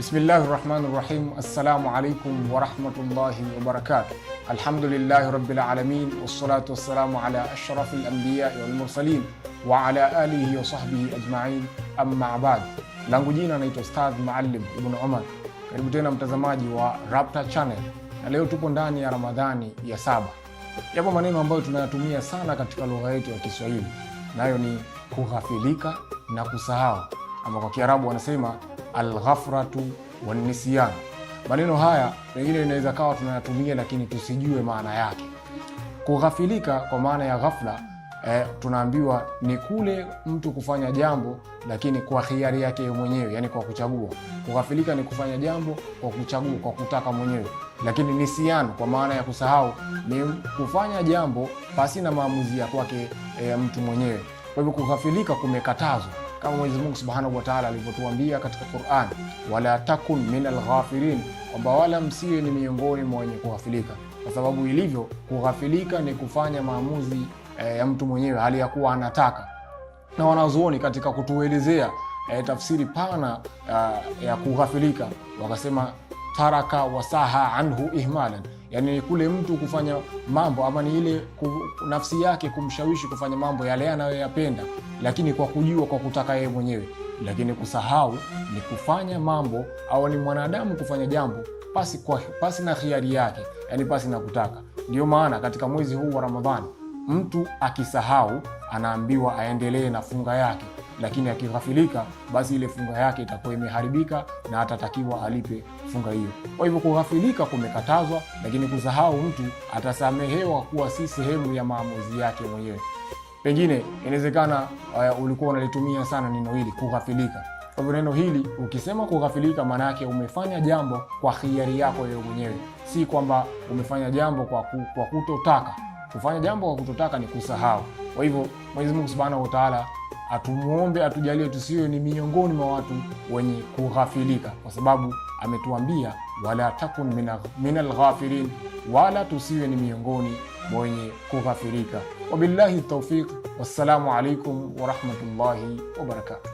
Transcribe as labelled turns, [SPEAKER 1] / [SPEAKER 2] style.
[SPEAKER 1] Bismillahirrahmanirrahim. Assalamu alaikum wa rahmatullahi wa barakatuh. Alhamdulillahi rabbil alamin, wassalatu wassalamu ala ashrafil anbiya wal mursalin wa ala alihi wa sahbihi ajma'in, amma ba'd. Langu jina naitwa Ustadh Maalim Ibn Omar. Karibu tena mtazamaji wa Rapta Channel, na leo tupo ndani ya Ramadhani ya 7. Yapo maneno ambayo tunayatumia sana katika lugha yetu ya Kiswahili, nayo ni kughafilika na kusahau, ama kwa Kiarabu wanasema al-ghafratu wan-nisyan. Maneno haya pengine inaweza kawa tunayatumia lakini tusijue maana yake. Kughafilika kwa maana ya ghafla, tunaambiwa ni kule mtu kufanya jambo lakini kwa hiari yake mwenyewe, yani kwa kuchagua. Kughafilika ni kufanya jambo kwa kuchagua, kwa kutaka mwenyewe. Lakini nisyan kwa maana ya kusahau ni kufanya jambo pasi na maamuzi ya kwake mtu mwenyewe. Kwa hivyo kughafilika kumekatazwa, kama Mwenyezi Mungu Subhanahu wa Ta'ala alivyotuambia katika Qur'an, wala takun minal ghafirin, kwamba wala msiwe ni miongoni mwa wenye kughafilika. Kwa sababu ilivyo, kughafilika ni kufanya maamuzi ya mtu mwenyewe hali ya kuwa anataka. Na wanazuoni katika kutuelezea tafsiri pana ya kughafilika wakasema taraka wasaha anhu ihmalan, yani ni kule mtu kufanya mambo, ama ni ile nafsi yake kumshawishi kufanya mambo yale anayoyapenda, lakini kwa kujua, kwa kutaka yeye mwenyewe. Lakini kusahau ni kufanya mambo, au ni mwanadamu kufanya jambo pasi na hiari yake, yani pasi na kutaka. Ndio maana katika mwezi huu wa Ramadhani mtu akisahau anaambiwa aendelee na funga yake, lakini akighafilika basi ile funga yake itakuwa imeharibika na atatakiwa alipe funga hiyo. Kwa hivyo kughafilika kumekatazwa, lakini kusahau mtu atasamehewa kuwa si sehemu ya maamuzi yake mwenyewe. Pengine inawezekana ulikuwa unalitumia sana neno hili kughafilika. Kwa hivyo neno hili ukisema kughafilika, maana yake umefanya jambo kwa hiari yako wewe mwenyewe, si kwamba umefanya jambo kwa kutotaka. Kufanya jambo kwa kutotaka ni kusahau. Kwa hivyo Mwenyezi Mungu Subhanahu wa Ta'ala atumuombe, atujalie tusiwe ni miongoni mwa watu wenye kughafilika, kwa sababu ametuambia wala takun minal ghafirin, wala tusiwe ni miongoni mwa wenye kughafilika. Wabillahi tawfiq, wassalamu alaikum wa rahmatullahi wa barakatuh.